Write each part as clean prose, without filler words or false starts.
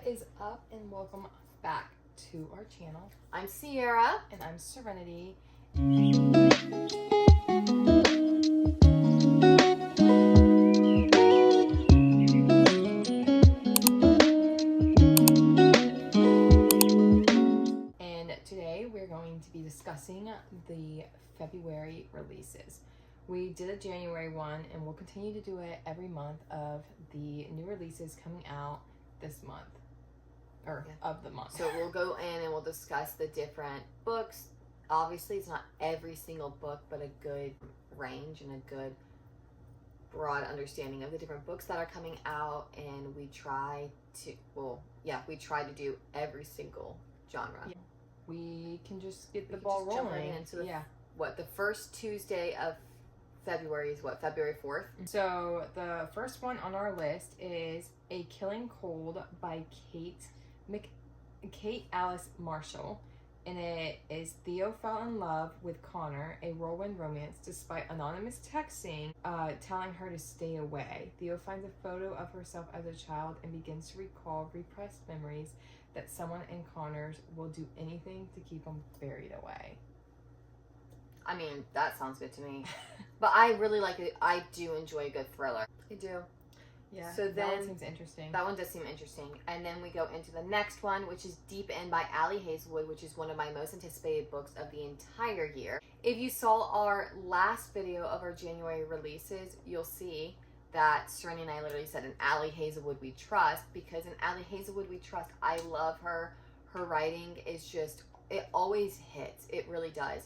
is up, and welcome back to our channel. I'm Sierra. And I'm Serenity. And today we're going to be discussing the February releases. We did a January one, and we'll continue to do it every month of the new releases coming out this month. Of the month. So we'll go in and we'll discuss the different books. Obviously, it's not every single book, but a good range and a good broad understanding of the different books that are coming out. And we try to, to do every single genre. Yeah. We can just get the ball rolling. Jump right into the first Tuesday of February is what? February 4th? So the first one on our list is A Killing Cold by Kate Alice Marshall, and it is Theo fell in love with Connor, a whirlwind romance, despite anonymous texting telling her to stay away. Theo finds a photo of herself as a child and begins to recall repressed memories that someone in Connor's will do anything to keep him buried away. I mean, that sounds good to me. But I really like it. I do enjoy a good thriller. I do. Yeah, so that one seems interesting. That one does seem interesting. And then we go into the next one, which is Deep End by Allie Hazelwood, which is one of my most anticipated books of the entire year. If you saw our last video of our January releases, you'll see that Serenity and I literally said, in Allie Hazelwood we trust, because in Allie Hazelwood we trust. I love her. Her writing is just, it always hits. It really does.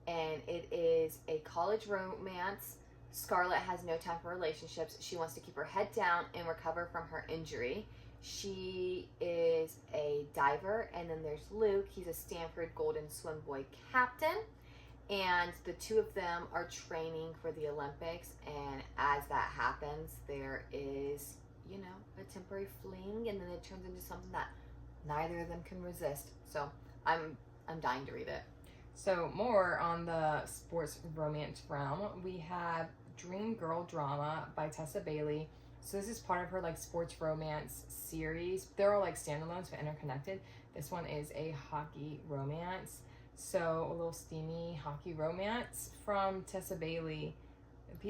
And it is a college romance. Scarlett has no time for relationships. She wants to keep her head down and recover from her injury. She is a diver. And then there's Luke. He's a Stanford Golden Swim Boy captain. And the two of them are training for the Olympics. And as that happens, there is, a temporary fling. And then it turns into something that neither of them can resist. So I'm dying to read it. So more on the sports romance realm, we have Dream Girl Drama by Tessa Bailey. So this is part of her sports romance series. They're all standalones but interconnected. This one is a hockey romance. So a little steamy hockey romance from Tessa Bailey.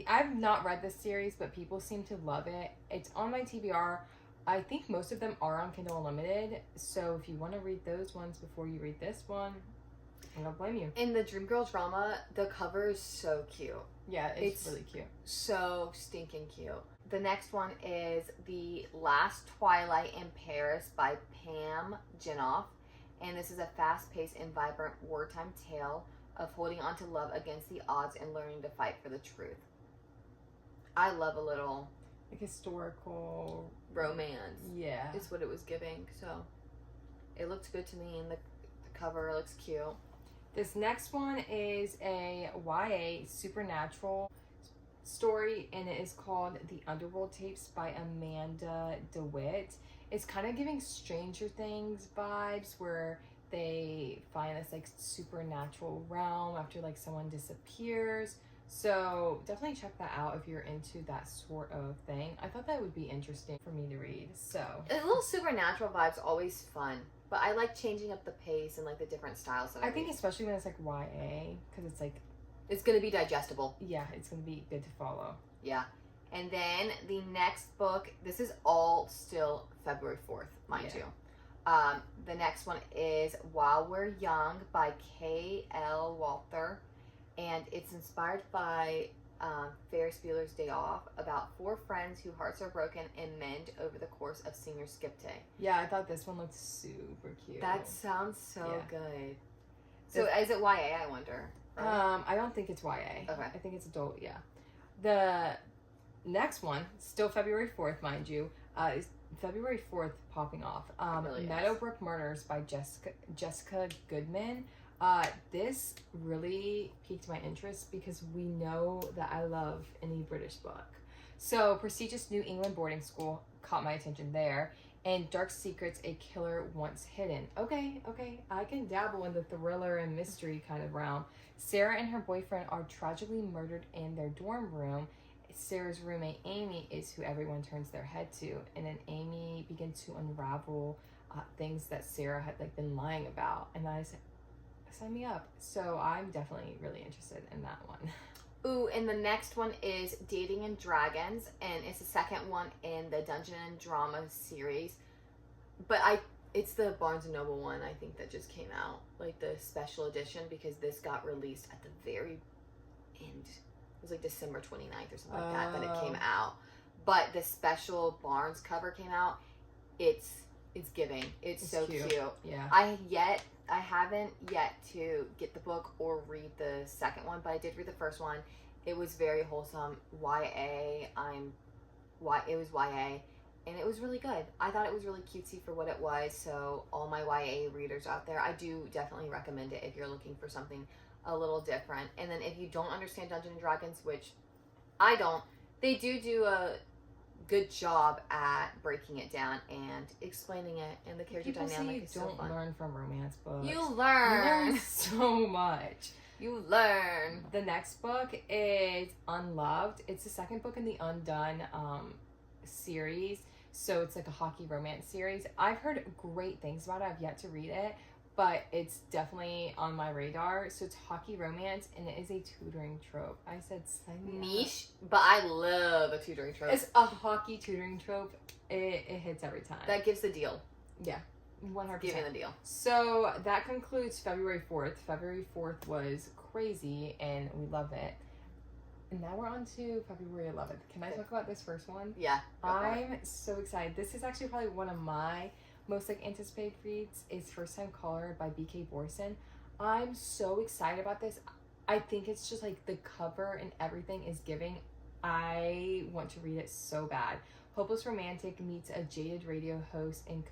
I've not read this series, but people seem to love it. It's on my TBR. I think most of them are on Kindle Unlimited. So if you want to read those ones before you read this one, I don't blame you. In the Dream Girl Drama, the cover is so cute. Yeah, it's really cute. So stinking cute. The next one is The Last Twilight in Paris by Pam Jenoff. And this is a fast-paced and vibrant wartime tale of holding on to love against the odds and learning to fight for the truth. I love a little historical romance. Yeah. It's what it was giving. So it looked good to me, and the cover looks cute. This next one is a YA supernatural story, and it is called The Underworld Tapes by Amanda DeWitt. It's kind of giving Stranger Things vibes, where they find this supernatural realm after someone disappears. So definitely check that out if you're into that sort of thing. I thought that would be interesting for me to read. So a little supernatural vibes always fun. But I like changing up the pace and the different styles that I think especially when it's YA, because it's it's going to be digestible. Yeah, it's going to be good to follow. Yeah. And then the next book, this is all still February 4th, mind you. The next one is While We're Young by K.L. Walther. And it's inspired by Ferris Bueller's Day Off, about 4 friends whose hearts are broken and mend over the course of senior skip day. Yeah, I thought this one looked super cute. That sounds so good. So is it YA, I wonder? Right? I don't think it's YA. Okay. I think it's adult, yeah. The next one, still February 4th, mind you, is February 4th popping off. Really Meadowbrook Murders by Jessica Goodman. This really piqued my interest because we know that I love any British book. So, prestigious New England boarding school caught my attention there. And Dark Secrets, A Killer Once Hidden. Okay, I can dabble in the thriller and mystery kind of realm. Sarah and her boyfriend are tragically murdered in their dorm room. Sarah's roommate Amy is who everyone turns their head to. And then Amy begins to unravel things that Sarah had like been lying about, and I said, sign me up. So I'm definitely really interested in that one. Ooh, and the next one is Dating and Dragons, and it's the second one in the Dungeon and Drama series. But it's the Barnes and Noble one, I think, that just came out, like the special edition, because this got released at the very end. It was like December 29th or something like that it came out. But the special Barnes cover came out. It's giving. It's so cute. Yeah. I haven't yet to get the book or read the second one, but I did read the first one. It was very wholesome. YA. It was YA, and it was really good. I thought it was really cutesy for what it was. So all my YA readers out there, I do definitely recommend it if you're looking for something a little different. And then if you don't understand Dungeons and Dragons, which I don't, they do a good job at breaking it down and explaining it, and the character dynamic is so fun. You don't learn from romance books. You learn so much. You learn. The next book is Unloved. It's the second book in the Undone series. So it's like a hockey romance series. I've heard great things about it. I've yet to read it, but it's definitely on my radar. So it's hockey romance, and it is a tutoring trope. I said niche, but I love a tutoring trope. It's a hockey tutoring trope. It hits every time. That gives the deal. Yeah, 100%. Giving the deal. So that concludes February 4th. February 4th was crazy, and we love it. And now we're on to February 11th. Can I talk about this first one? Yeah. I'm so excited. This is actually probably one of my most like anticipated reads. Is First Time Caller by B.K. Borson. I'm so excited about this. I think it's just like the cover and everything is giving. I want to read it so bad. Hopeless romantic meets a jaded radio host in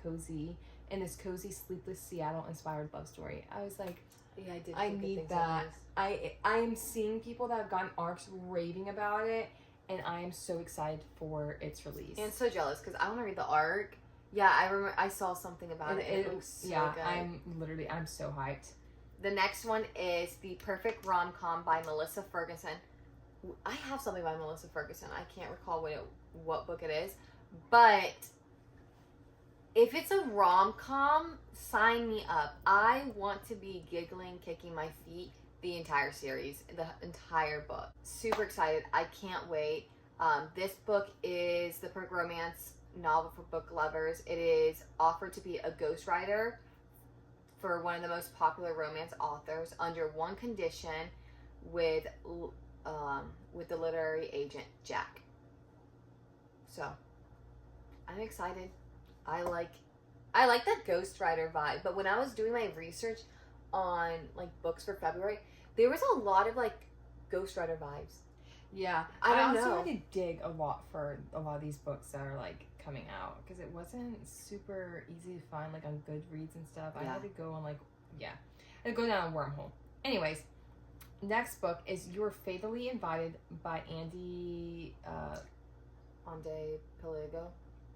this cozy sleepless Seattle inspired love story. I was like, yeah, I need that. I am seeing people that have gotten ARCs raving about it, and I am so excited for its release. And so jealous because I want to read the ARC. Yeah, I remember I saw something about it. It looks so good. I'm so hyped. The next one is The Perfect Rom-Com by Melissa Ferguson. I have something by Melissa Ferguson. I can't recall what book it is, but if it's a rom-com, sign me up. I want to be giggling, kicking my feet the entire series, the entire book. Super excited. I can't wait. This book is the perfect romance novel for book lovers. It is offered to be a ghostwriter for one of the most popular romance authors under one condition with the literary agent Jack. So I'm excited. I like that ghostwriter vibe. But when I was doing my research on like books for February, there was a lot of like ghostwriter vibes. Yeah, I also had to dig a lot for a lot of these books that are like coming out because it wasn't super easy to find like on Goodreads and stuff. I had to go on I had to go down a wormhole. Anyways, next book is You're Fatally Invited by Andy Ande Pelago.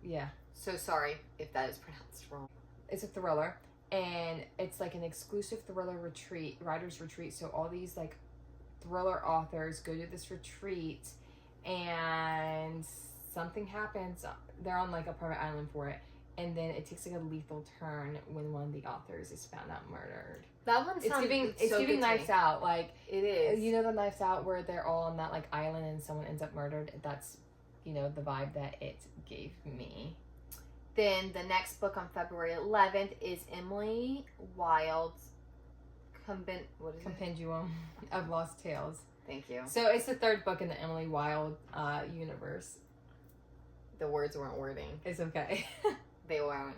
Yeah. So sorry if that is pronounced wrong. It's a thriller, and it's like an exclusive thriller writer's retreat. So all these like thriller authors go to this retreat, and something happens. They're on like a private island for it, and then it takes like a lethal turn when one of the authors is found out murdered. That one sounds it's giving Knives Out. Like it is. You know the Knives Out where they're all on that like island and someone ends up murdered. That's the vibe that it gave me. Then the next book on February 11th is Emily Wilde's Compendium of Lost Tales. Thank you. So it's the third book in the Emily Wilde universe. The words weren't wording. It's okay. They weren't.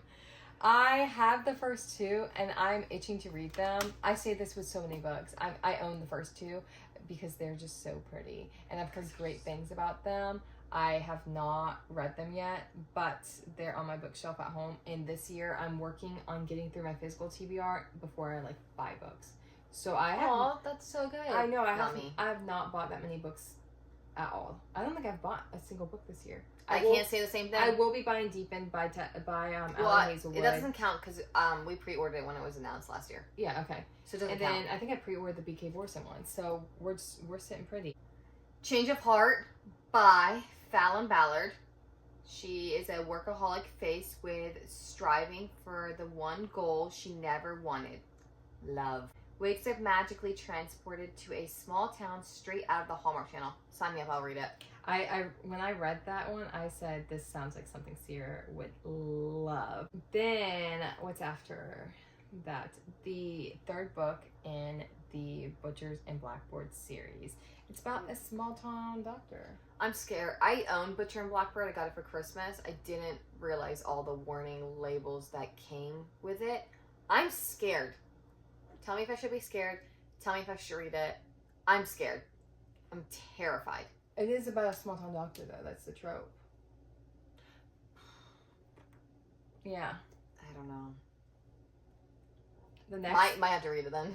I have the first two, and I'm itching to read them. I say this with so many books. I own the first two because they're just so pretty, and I've heard great things about them. I have not read them yet, but they're on my bookshelf at home. And this year, I'm working on getting through my physical TBR before I buy books. So I have. Oh, that's so good. I know. I have not bought that many books at all. I don't think I've bought a single book this year. I can't say the same thing. I will be buying Deep End by Allie Hazelwood. It doesn't count because we pre-ordered it when it was announced last year. Yeah. Okay. So it doesn't count. And then I think I pre-ordered the BK Borson one. So we're sitting pretty. Change of Heart by Fallon Ballard. She is a workaholic faced with striving for the one goal she never wanted: love. Wakes up magically transported to a small town straight out of the Hallmark Channel. Sign me up, I'll read it. I when I read that one, I said this sounds like something Sierra would love. Then what's after that? The third book in the Butchers and Blackboard series. It's about a small town doctor. I'm scared. I own Butcher and Blackbird. I got it for Christmas. I didn't realize all the warning labels that came with it. I'm scared. Tell me if I should be scared. Tell me if I should read it. I'm scared. I'm terrified. It is about a small town doctor, though. That's the trope. Yeah. I don't know. The next might have to read it then.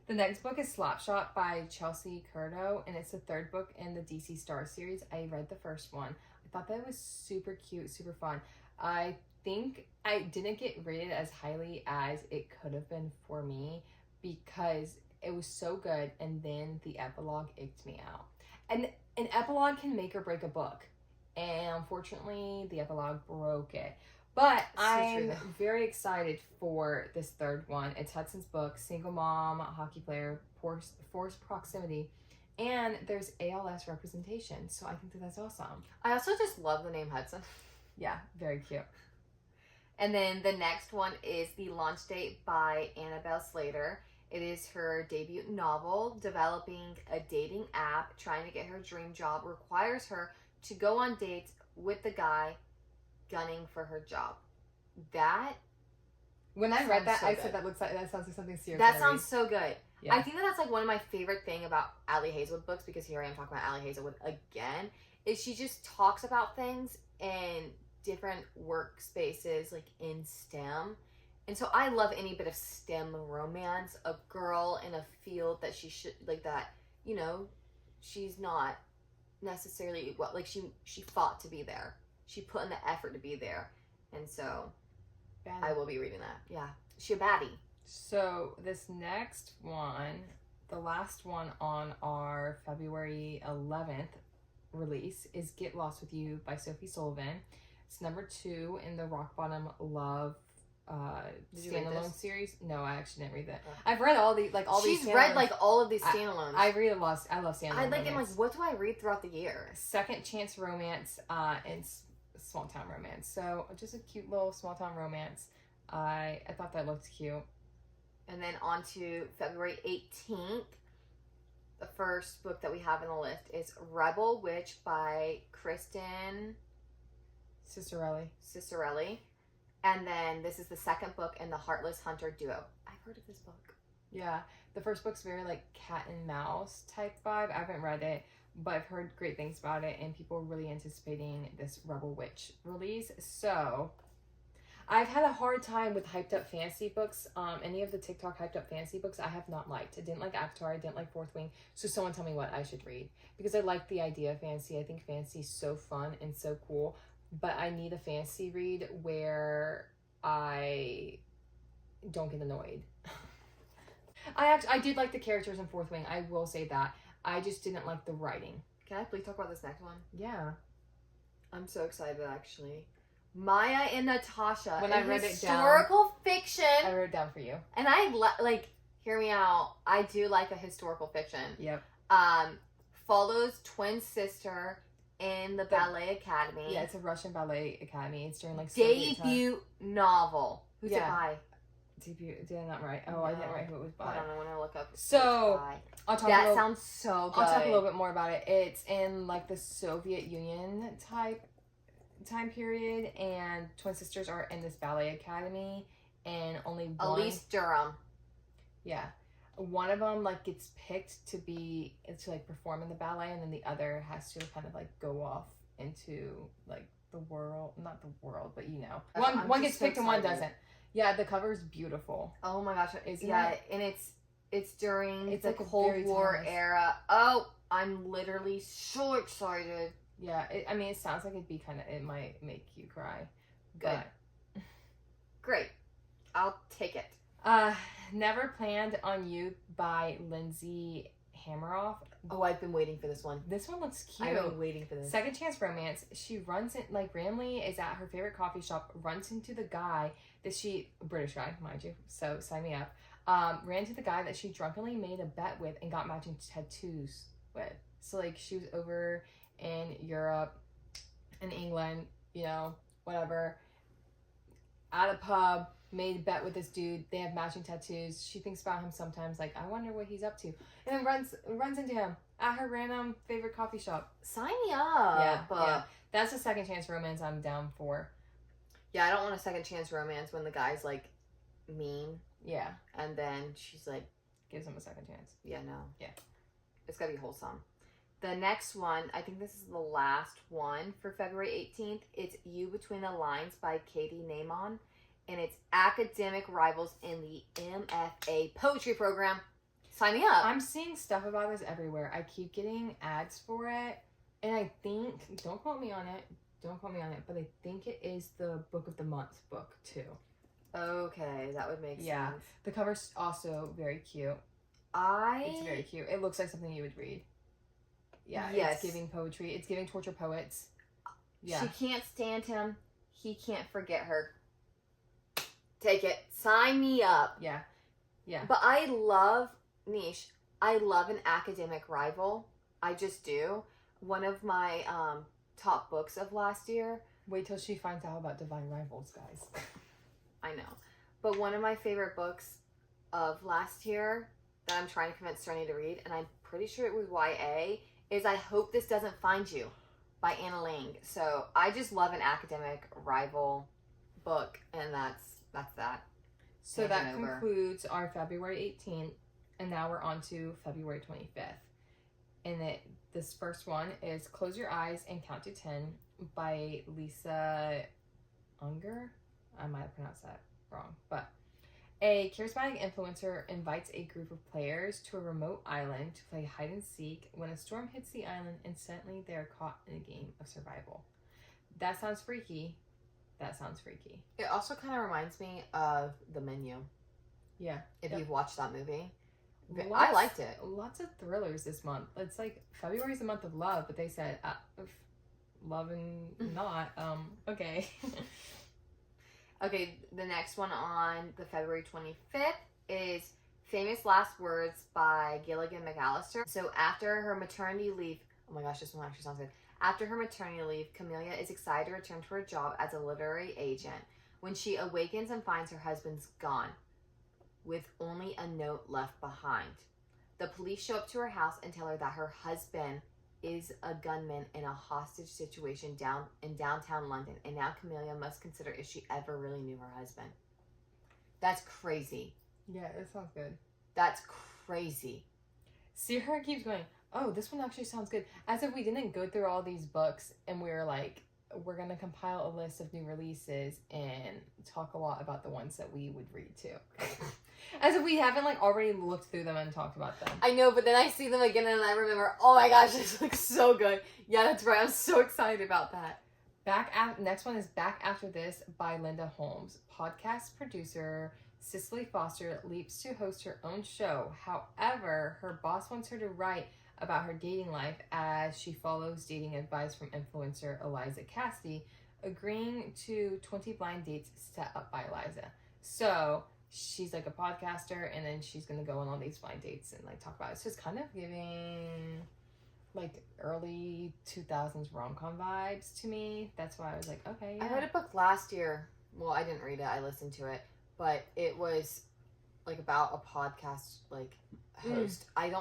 The next book is Slapshot by Chelsea Curto, and it's the third book in the DC Star series. I read the first one. I thought that was super cute, super fun. I think I didn't get rated as highly as it could have been for me because it was so good, and then the epilogue icked me out. And an epilogue can make or break a book, and unfortunately, the epilogue broke it. But I'm very excited for this third one. It's Hudson's book, single mom, hockey player, forced proximity, and there's ALS representation. So I think that that's awesome. I also just love the name Hudson. Yeah, very cute. And then the next one is The Launch Date by Annabelle Slater. It is her debut novel. Developing a dating app, trying to get her dream job requires her to go on dates with the guy gunning for her job. When I read that, I said that sounds like something serious. That sounds so good. Yeah. I think that's like one of my favorite thing about Allie Hazelwood books, because here I am talking about Allie Hazelwood again, is she just talks about things in different workspaces, like in STEM. And so I love any bit of STEM romance, a girl in a field that she should, like that, you know, she's not necessarily, like she fought to be there. She put in the effort to be there. And so baddie. I will be reading that. Yeah. She a baddie. So this next one, the last one on our February 11th release, is Get Lost With You by Sophie Sullivan. It's number 2 in the Rock Bottom Love standalone series. No, I actually didn't read that. Oh. I've read all these She's read like all of these standalones. I read a lot. I love standalones. I'm like, what do I read throughout the year? Second chance romance and small town romance. So just a cute little small town romance. I thought that looked cute. And then on to February 18th. The first book that we have on the list is Rebel Witch by Kristen Cicerelli. And then this is the second book in the Heartless Hunter duo. I've heard of this book. Yeah. The first book's very like cat and mouse type vibe. I haven't read it, but I've heard great things about it, and people are really anticipating this Rebel Witch release. So I've had a hard time with hyped up fantasy books. Any of the TikTok hyped up fantasy books I have not liked. I didn't like Avatar. I didn't like Fourth Wing. So someone tell me what I should read, because I like the idea of fantasy. I think fantasy is so fun and so cool, but I need a fantasy read where I don't get annoyed. I did like the characters in Fourth Wing. I will say that. I just didn't like the writing. Can I please talk about this next one? Yeah. I'm so excited, actually. Maya and Natasha. When I read it down. Historical fiction. I wrote it down for you. And I, hear me out. I do like a historical fiction. Yep. Follows twin sister in the ballet academy. Yeah, it's a Russian ballet academy. It's during debut novel. Who's it by? Debut. Did I not write? Oh, no. I didn't write who it was by. I don't know when I look up. So I'll talk. That sounds so good. I'll talk a little bit more about it. It's in like the Soviet Union type time period, and twin sisters are in this ballet academy, and only one. Elise Durham. Yeah. One of them like gets picked to like perform in the ballet, and then the other has to kind of like go off into like the world, not the world, but you know, one gets picked and one doesn't. Yeah, the cover is beautiful. Oh my gosh, and it's during the like Cold War era. Oh, I'm literally so excited. Yeah, it sounds like it might make you cry. Good. Great. I'll take it. Never Planned on You by Lindsay hammer off. Oh, I've been waiting for this one. This one looks cute. I've been waiting for this. Second chance romance. She runs in, like, randomly is at her favorite coffee shop, runs into the guy that she, British guy, mind you, so sign me up, ran into the guy that she drunkenly made a bet with and got matching tattoos with. So, like, she was over in Europe, in England, you know, whatever, at a pub, made a bet with this dude. They have matching tattoos. She thinks about him sometimes, like, I wonder what he's up to. And then runs into him at her random favorite coffee shop. Sign me up. Yeah. That's a second chance romance I'm down for. Yeah, I don't want a second chance romance when the guy's, like, mean. Yeah. And then she's like... Gives him a second chance. Yeah, no. Yeah. It's gotta be wholesome. The next one, I think this is the last one for February 18th. It's You Between the Lines by Katie Naiman. And it's academic rivals in the MFA poetry program. Sign me up. I'm seeing stuff about this everywhere. I keep getting ads for it. And I think, don't quote me on it, but I think it is the Book of the Month book too. Okay, that would make Yeah. sense. The cover's also very cute. It's very cute. It looks like something you would read. Yeah, yes. It's giving poetry. It's giving torture poets. Yeah. She can't stand him. He can't forget her. Take it. Sign me up. Yeah. Yeah. But I love, Niche, I love an academic rival. I just do. One of my top books of last year. Wait till she finds out about Divine Rivals, guys. I know. But one of my favorite books of last year that I'm trying to convince Cerny to read, and I'm pretty sure it was YA, is I Hope This Doesn't Find You by Anna Ling. So I just love an academic rival book, and that's that. So that concludes our February 18th, and now we're on to February 25th. And this first one is Close Your Eyes and Count to 10 by Lisa Unger. I might have pronounced that wrong, but a charismatic influencer invites a group of players to a remote island to play hide and seek. When a storm hits the island, instantly they are caught in a game of survival. That sounds freaky. It also kind of reminds me of The Menu. Yeah. If you've watched that movie. I liked it. Lots of thrillers this month. It's like February is the month of love, but they said love and not. Okay. Okay, the next one on the February 25th is Famous Last Words by Gilligan McAllister. So after her maternity leave, oh my gosh, this one actually sounds good. After her maternity leave, Camelia is excited to return to her job as a literary agent when she awakens and finds her husband's gone, with only a note left behind. The police show up to her house and tell her that her husband is a gunman in a hostage situation in downtown London, and now Camelia must consider if she ever really knew her husband. That's crazy. Yeah, that sounds good. That's crazy. See, her keeps going, oh, this one actually sounds good. As if we didn't go through all these books and we were like, we're going to compile a list of new releases and talk a lot about the ones that we would read too. As if we haven't like already looked through them and talked about them. I know, but then I see them again and I remember, oh my gosh, this looks so good. Yeah, that's right. I'm so excited about that. Next one is Back After This by Linda Holmes. Podcast producer Cicely Foster leaps to host her own show. However, her boss wants her to write about her dating life as she follows dating advice from influencer Eliza Cassidy, agreeing to 20 blind dates set up by Eliza. So she's like a podcaster, and then she's gonna go on all these blind dates and like talk about it. So it's kind of giving like early 2000s rom-com vibes to me. That's why I was like, okay, yeah. I read a book last year. Well, I didn't read it. I listened to it, but it was like about a podcast like host. I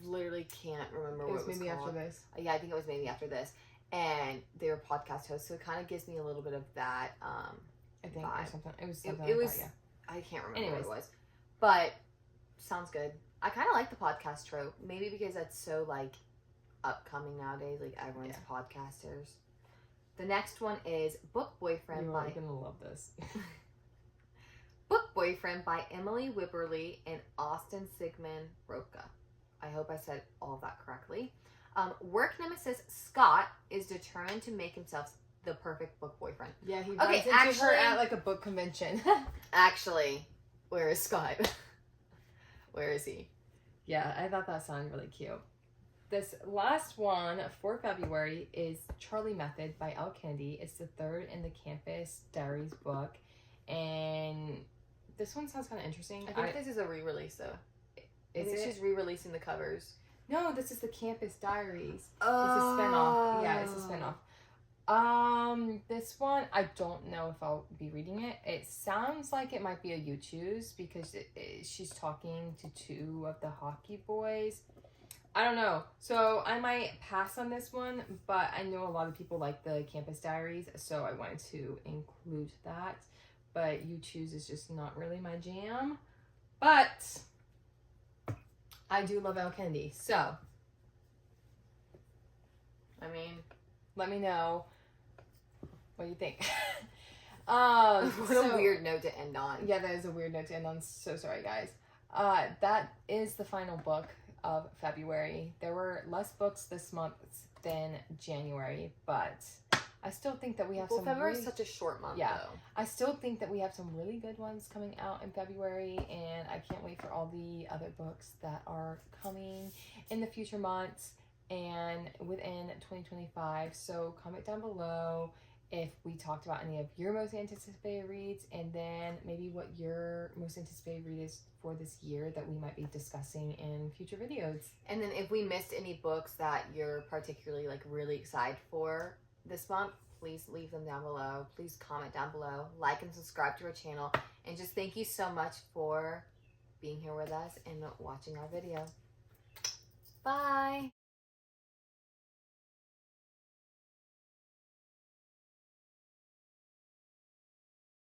literally can't remember what it was maybe called. After This. Yeah, I think it was maybe After This. And they were podcast hosts, so it kind of gives me a little bit of that I think vibe. or something. It was something it like was that, yeah. I can't remember Anyways. what it was. But sounds good. I kind of like the podcast trope. Maybe because that's so like upcoming nowadays, like everyone's podcasters. The next one is Book Boyfriend You're by gonna love this. Book Boyfriend by Emily Wibberley and Austin Sigmund Roca. I hope I said all of that correctly. Work nemesis Scott is determined to make himself the perfect book boyfriend. Yeah, he runs into her at like a book convention. Actually, where is Scott? Where is he? Yeah, I thought that sounded really cute. This last one for February is Charlie Method by Elle Kennedy. It's the third in the Campus Diaries book. And this one sounds kind of interesting. I think this is a re-release, though. Is it? She's re-releasing the covers. No, this is the Campus Diaries. Oh. It's a spinoff. Yeah, it's a spinoff. This one, I don't know if I'll be reading it. It sounds like it might be a you choose because she's talking to two of the hockey boys. I don't know. So I might pass on this one, but I know a lot of people like the Campus Diaries, so I wanted to include that. But you choose is just not really my jam. But I do love Elle Kennedy, so I mean, let me know what you think. what a weird note to end on. Yeah, that is a weird note to end on. So sorry, guys. That is the final book of February. There were less books this month than January, but I still think that we have some. February really, is such a short month, yeah, though. I still think that we have some really good ones coming out in February, and I can't wait for all the other books that are coming in the future months and within 2025. So comment down below if we talked about any of your most anticipated reads, and then maybe what your most anticipated read is for this year that we might be discussing in future videos. And then if we missed any books that you're particularly like really excited for this month, please leave them down below. Please comment down below, like and subscribe to our channel, and just thank you so much for being here with us and watching our video. Bye.